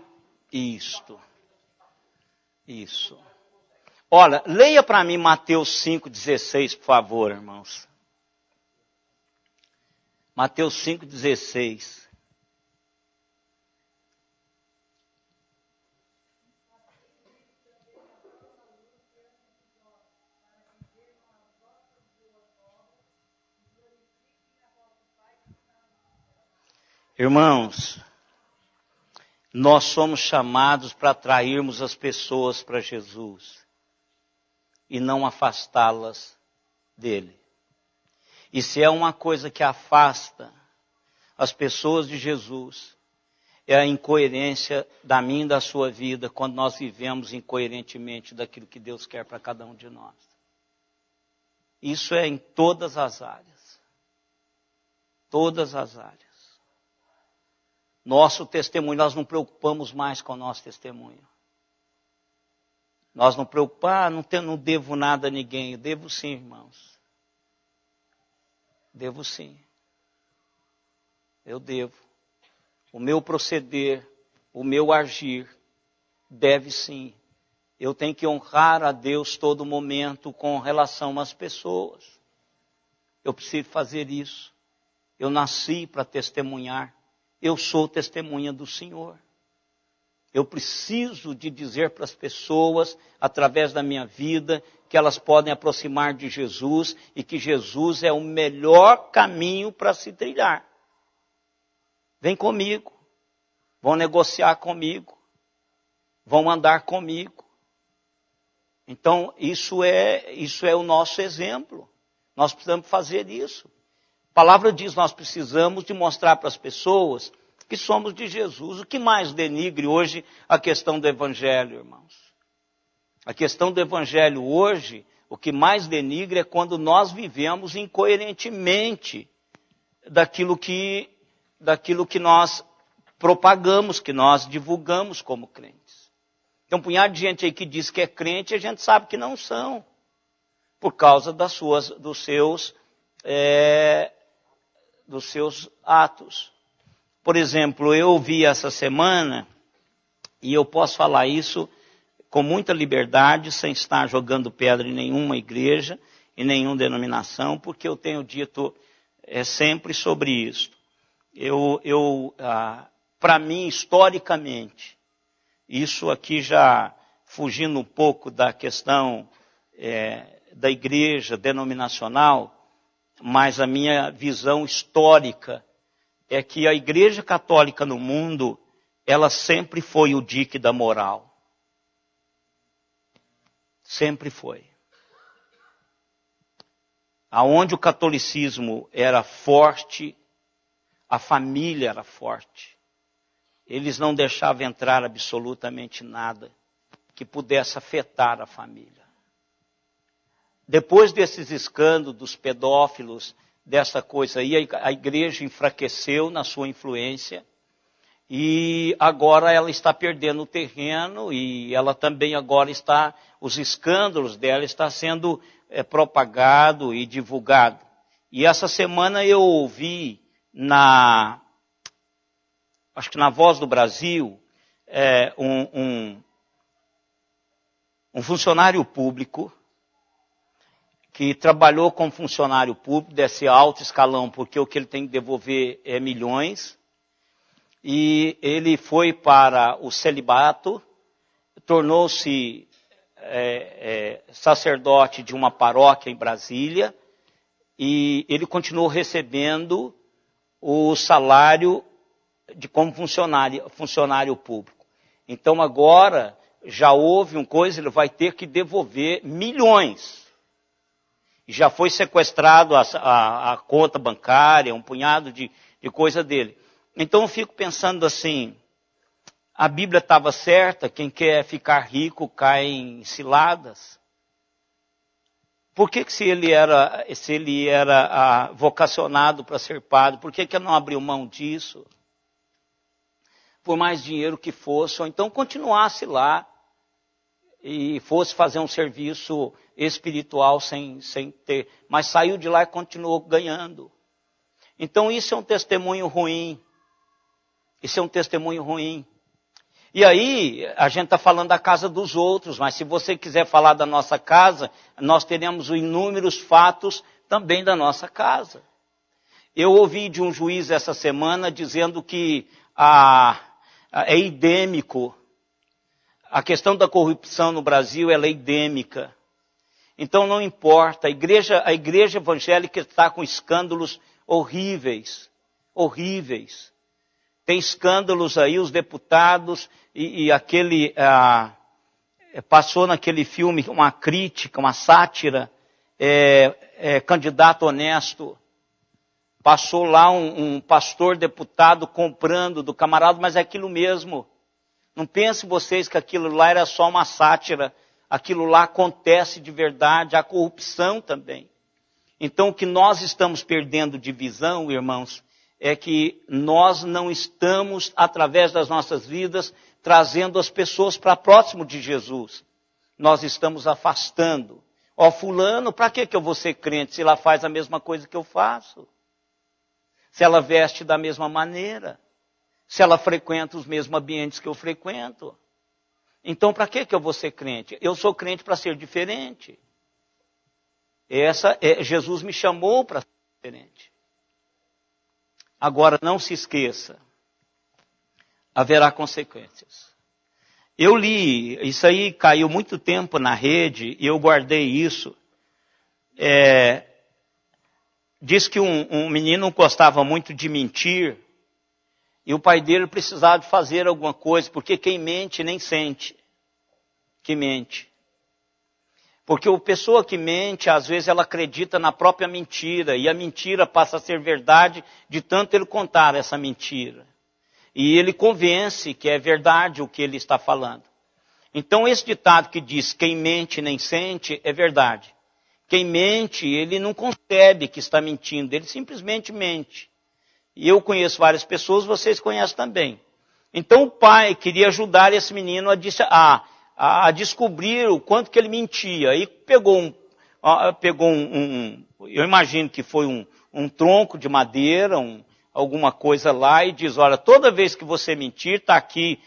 isso. Olha, leia para mim Mateus 5,16, por favor, irmãos. Mateus 5,16. Irmãos, nós somos chamados para atrairmos as pessoas para Jesus e não afastá-las dele. E se é uma coisa que afasta as pessoas de Jesus, é a incoerência da minha e da sua vida, quando nós vivemos incoerentemente daquilo que Deus quer para cada um de nós. Isso é em todas as áreas. Todas as áreas. Nosso testemunho, nós não preocupamos mais com o nosso testemunho. Nós não preocupamos, não devo nada a ninguém. Eu devo sim, irmãos. Devo sim. Eu devo. O meu proceder, o meu agir, deve sim. Eu tenho que honrar a Deus todo momento com relação às pessoas. Eu preciso fazer isso. Eu nasci para testemunhar. Eu sou testemunha do Senhor. Eu preciso de dizer para as pessoas, através da minha vida, que elas podem aproximar de Jesus e que Jesus é o melhor caminho para se trilhar. Vem comigo, vão negociar comigo, vão andar comigo. Então, isso é o nosso exemplo. Nós precisamos fazer isso. A palavra diz, nós precisamos de mostrar para as pessoas que somos de Jesus. O que mais denigre hoje a questão do Evangelho, irmãos? A questão do Evangelho hoje, o que mais denigre é quando nós vivemos incoerentemente daquilo que nós propagamos, que nós divulgamos como crentes. Tem um punhado de gente aí que diz que é crente e a gente sabe que não são, por causa dos seus atos. Por exemplo, eu ouvi essa semana, e eu posso falar isso com muita liberdade, sem estar jogando pedra em nenhuma igreja, em nenhuma denominação, porque eu tenho dito sempre sobre isso. Para mim, historicamente, isso aqui já fugindo um pouco da questão da igreja denominacional, mas a minha visão histórica é que a Igreja Católica no mundo, ela sempre foi o dique da moral. Sempre foi. Aonde o catolicismo era forte, a família era forte. Eles não deixavam entrar absolutamente nada que pudesse afetar a família. Depois desses escândalos dos pedófilos, dessa coisa aí, a igreja enfraqueceu na sua influência E agora ela está perdendo o terreno e ela também agora está, os escândalos dela estão sendo propagado e divulgado. E essa semana eu ouvi acho que na Voz do Brasil, um funcionário público que trabalhou como funcionário público desse alto escalão, porque o que ele tem que devolver é milhões, e ele foi para o celibato, tornou-se sacerdote de uma paróquia em Brasília, e ele continuou recebendo o salário como funcionário público. Então agora já houve uma coisa, ele vai ter que devolver milhões. Já foi sequestrado a conta bancária, um punhado de coisa dele. Então eu fico pensando assim, a Bíblia estava certa, quem quer ficar rico cai em ciladas. Por que se ele era vocacionado para ser padre, por que ele não abriu mão disso? Por mais dinheiro que fosse, ou então continuasse lá e fosse fazer um serviço espiritual sem ter, mas saiu de lá e continuou ganhando. Então isso é um testemunho ruim. Isso é um testemunho ruim. E aí, a gente está falando da casa dos outros, mas se você quiser falar da nossa casa, nós teremos inúmeros fatos também da nossa casa. Eu ouvi de um juiz essa semana dizendo que é endêmico. A questão da corrupção no Brasil ela é endêmica. Então não importa, a igreja evangélica está com escândalos horríveis. Tem escândalos aí, os deputados, e passou naquele filme uma crítica, uma sátira, candidato honesto. Passou lá um pastor deputado comprando do camarada, mas é aquilo mesmo. Não pensem vocês que aquilo lá era só uma sátira. Aquilo lá acontece de verdade, a corrupção também. Então o que nós estamos perdendo de visão, irmãos, é que nós não estamos, através das nossas vidas, trazendo as pessoas para próximo de Jesus. Nós estamos afastando. Fulano, para que eu vou ser crente se ela faz a mesma coisa que eu faço? Se ela veste da mesma maneira? Se ela frequenta os mesmos ambientes que eu frequento? Então, para que eu vou ser crente? Eu sou crente para ser diferente. Jesus me chamou para ser diferente. Agora, não se esqueça, haverá consequências. Eu li, isso aí caiu muito tempo na rede, e eu guardei isso. Diz que um menino gostava muito de mentir, e o pai dele precisava de fazer alguma coisa, porque quem mente nem sente que mente. Porque a pessoa que mente, às vezes ela acredita na própria mentira, e a mentira passa a ser verdade de tanto ele contar essa mentira. E ele convence que é verdade o que ele está falando. Então esse ditado que diz, quem mente nem sente, é verdade. Quem mente, ele não concebe que está mentindo, ele simplesmente mente. E eu conheço várias pessoas, vocês conhecem também. Então o pai queria ajudar esse menino a descobrir o quanto que ele mentia. E pegou eu imagino que foi um tronco de madeira, alguma coisa lá, e diz, olha, toda vez que você mentir, está aqui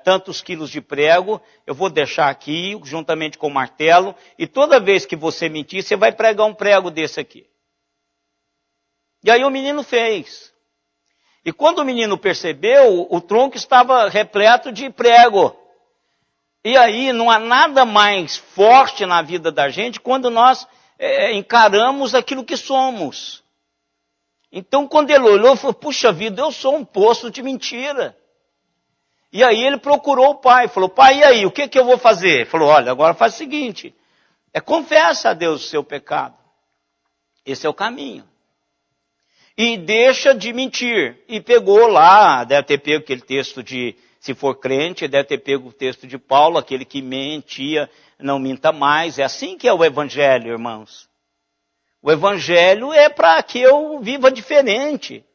tantos quilos de prego, eu vou deixar aqui, juntamente com o martelo, e toda vez que você mentir, você vai pregar um prego desse aqui. E aí o menino fez. E quando o menino percebeu, o tronco estava repleto de prego. E aí não há nada mais forte na vida da gente quando nós encaramos aquilo que somos. Então quando ele olhou, ele falou, puxa vida, eu sou um poço de mentira. E aí ele procurou o pai, falou, pai, e aí, o que eu vou fazer? Ele falou, olha, agora faz o seguinte, confessa a Deus o seu pecado. Esse é o caminho. E deixa de mentir. E pegou lá, deve ter pego aquele texto se for crente, deve ter pego o texto de Paulo, aquele que mentia, não minta mais. É assim que é o evangelho, irmãos. O evangelho é para que eu viva diferente.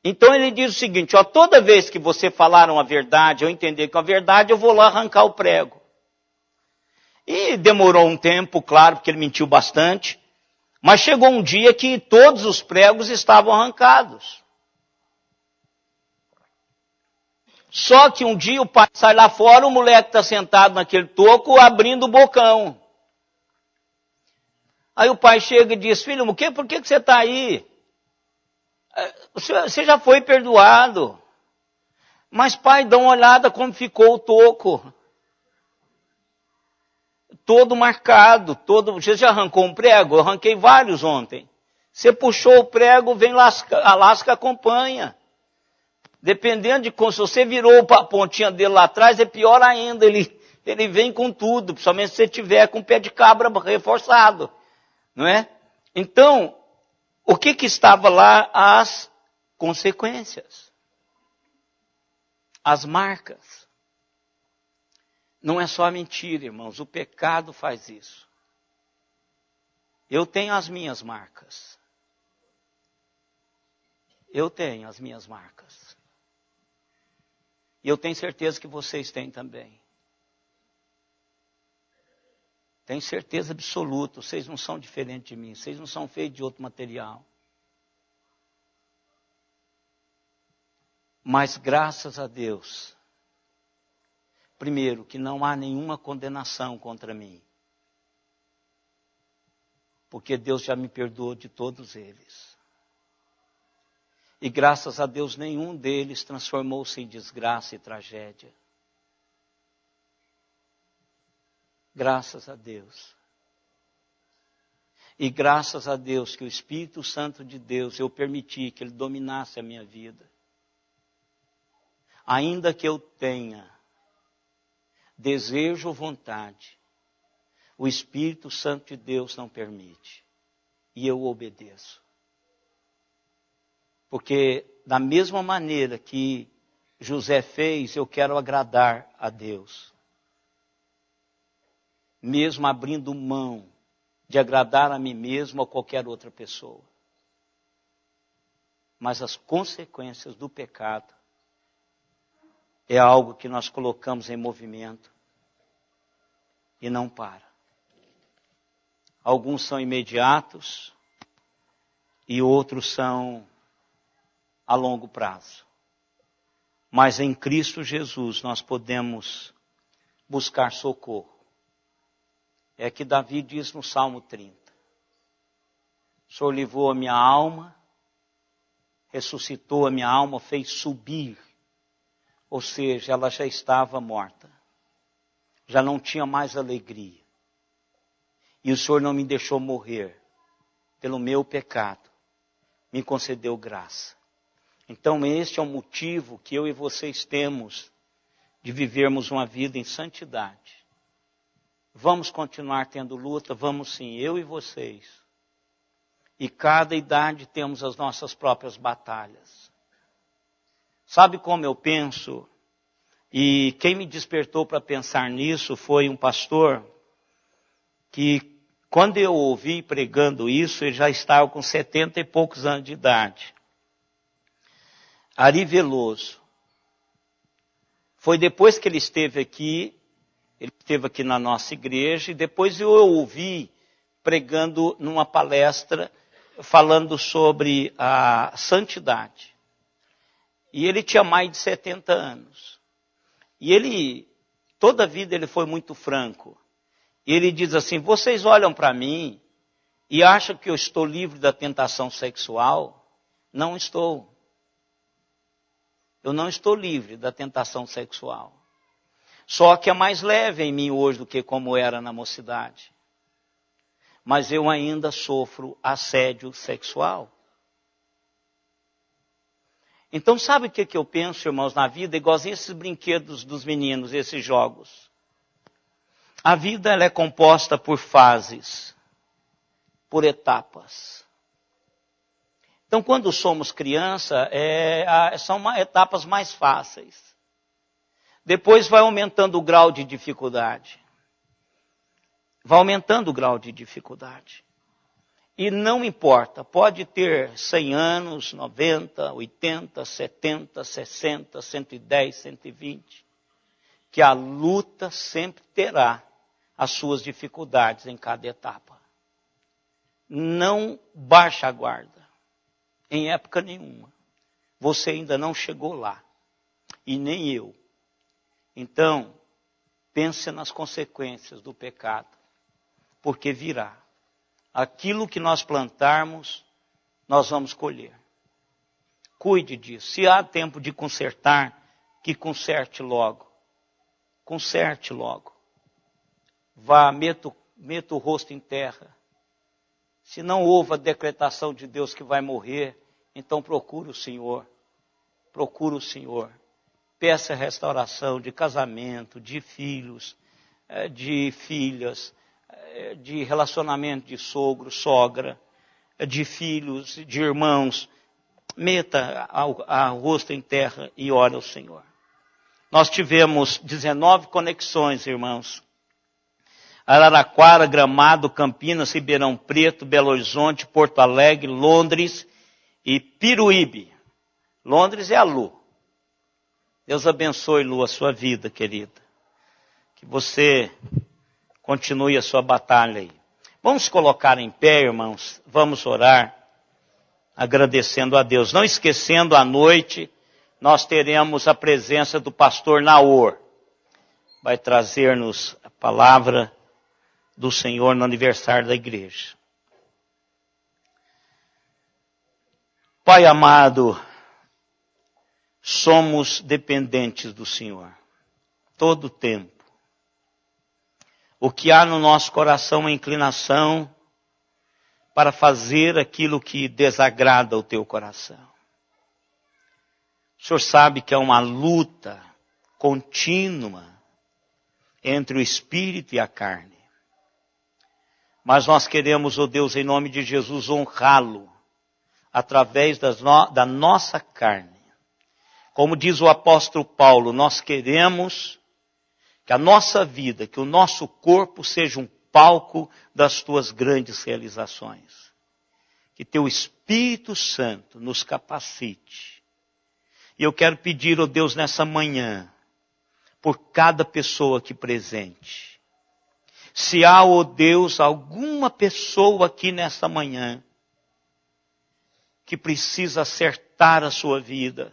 Então ele diz o seguinte, ó, toda vez que você falaram a verdade, eu entender que é a verdade, eu vou lá arrancar o prego. E demorou um tempo, claro, porque ele mentiu bastante, mas chegou um dia que todos os pregos estavam arrancados. Só que um dia o pai sai lá fora, o moleque está sentado naquele toco, abrindo o bocão. Aí o pai chega e diz, filho, por que você está aí? Você já foi perdoado. Mas pai, dá uma olhada como ficou o toco. Todo marcado, você já arrancou um prego? Eu arranquei vários ontem. Você puxou o prego, vem a lasca acompanha. Dependendo de como, se você virou a pontinha dele lá atrás, é pior ainda, ele vem com tudo, principalmente se você tiver com o pé de cabra reforçado, não é? Então, o que estava lá? As consequências, as marcas. Não é só a mentira, irmãos, o pecado faz isso. Eu tenho as minhas marcas. Eu tenho as minhas marcas. E eu tenho certeza que vocês têm também. Tenho certeza absoluta, vocês não são diferentes de mim, vocês não são feitos de outro material. Mas graças a Deus, primeiro, que não há nenhuma condenação contra mim. Porque Deus já me perdoou de todos eles. E graças a Deus nenhum deles transformou-se em desgraça e tragédia. Graças a Deus. E graças a Deus que o Espírito Santo de Deus, eu permiti que Ele dominasse a minha vida. Ainda que eu tenha desejo ou vontade, o Espírito Santo de Deus não permite. E eu obedeço. Porque da mesma maneira que José fez, eu quero agradar a Deus. Mesmo abrindo mão de agradar a mim mesmo ou qualquer outra pessoa. Mas as consequências do pecado é algo que nós colocamos em movimento e não para. Alguns são imediatos e outros são a longo prazo. Mas em Cristo Jesus nós podemos buscar socorro. É que Davi diz no Salmo 30. O Senhor livrou a minha alma, ressuscitou a minha alma, fez subir. Ou seja, ela já estava morta. Já não tinha mais alegria. E o Senhor não me deixou morrer pelo meu pecado. Me concedeu graça. Então este é o motivo que eu e vocês temos de vivermos uma vida em santidade. Vamos continuar tendo luta? Vamos sim, eu e vocês. E cada idade temos as nossas próprias batalhas. Sabe como eu penso? E quem me despertou para pensar nisso foi um pastor que, quando eu ouvi pregando isso, ele já estava com 70 e poucos anos de idade. Ari Veloso. Foi depois que ele esteve aqui na nossa igreja, e depois eu ouvi pregando numa palestra, falando sobre a santidade. E ele tinha mais de 70 anos. E toda a vida ele foi muito franco. E ele diz assim, vocês olham para mim e acham que eu estou livre da tentação sexual? Não estou. Eu não estou livre da tentação sexual. Só que é mais leve em mim hoje do que como era na mocidade. Mas eu ainda sofro assédio sexual. Então sabe o que eu penso, irmãos, na vida? Igualzinho esses brinquedos dos meninos, esses jogos. A vida ela é composta por fases, por etapas. Então, quando somos criança, são etapas mais fáceis. Depois vai aumentando o grau de dificuldade. Vai aumentando o grau de dificuldade. E não importa, pode ter 100 anos, 90, 80, 70, 60, 110, 120, que a luta sempre terá as suas dificuldades em cada etapa. Não baixe a guarda, em época nenhuma. Você ainda não chegou lá, e nem eu. Então, pense nas consequências do pecado, porque virá. Aquilo que nós plantarmos, nós vamos colher. Cuide disso. Se há tempo de consertar, que conserte logo. Conserte logo. Vá, meta o rosto em terra. Se não houve a decretação de Deus que vai morrer, então procure o Senhor. Procure o Senhor. Peça a restauração de casamento, de filhos, de filhas, de relacionamento de sogro, sogra, de filhos, de irmãos. Meta o rosto em terra e ore ao Senhor. Nós tivemos 19 conexões, irmãos. Araraquara, Gramado, Campinas, Ribeirão Preto, Belo Horizonte, Porto Alegre, Londres e Piruíbe. Londres é a Lu. Deus abençoe, Lu, a sua vida, querida. Que você continue a sua batalha aí. Vamos colocar em pé, irmãos. Vamos orar, agradecendo a Deus. Não esquecendo, à noite, nós teremos a presença do pastor Naor. Vai trazer-nos a palavra do Senhor no aniversário da igreja. Pai amado, somos dependentes do Senhor, todo o tempo. O que há no nosso coração é inclinação para fazer aquilo que desagrada o teu coração. O Senhor sabe que é uma luta contínua entre o espírito e a carne. Mas nós queremos, ó Deus, em nome de Jesus, honrá-lo através da nossa carne. Como diz o apóstolo Paulo, nós queremos que a nossa vida, que o nosso corpo seja um palco das tuas grandes realizações. Que teu Espírito Santo nos capacite. E eu quero pedir, ó Deus, nessa manhã, por cada pessoa aqui presente. Se há, ó Deus, alguma pessoa aqui nessa manhã que precisa acertar a sua vida,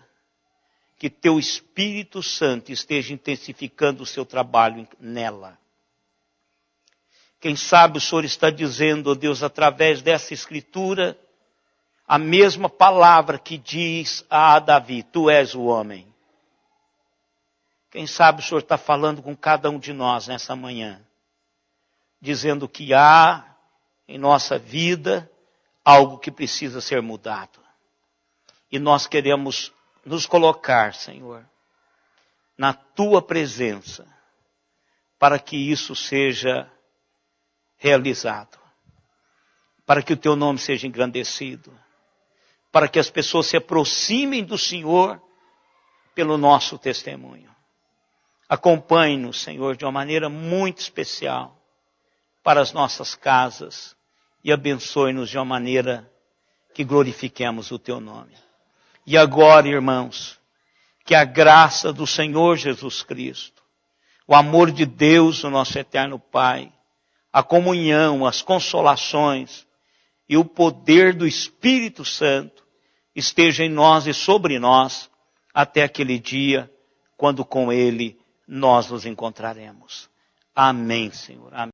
que teu Espírito Santo esteja intensificando o seu trabalho nela. Quem sabe o Senhor está dizendo, ó Deus, através dessa escritura, a mesma palavra que diz a Davi, tu és o homem. Quem sabe o Senhor está falando com cada um de nós nessa manhã, dizendo que há em nossa vida algo que precisa ser mudado. E nós queremos nos colocar, Senhor, na tua presença, para que isso seja realizado, para que o teu nome seja engrandecido, para que as pessoas se aproximem do Senhor pelo nosso testemunho. Acompanhe-nos, Senhor, de uma maneira muito especial para as nossas casas e abençoe-nos de uma maneira que glorifiquemos o teu nome. E agora, irmãos, que a graça do Senhor Jesus Cristo, o amor de Deus, o nosso eterno Pai, a comunhão, as consolações e o poder do Espírito Santo esteja em nós e sobre nós até aquele dia, quando com Ele nós nos encontraremos. Amém, Senhor. Amém.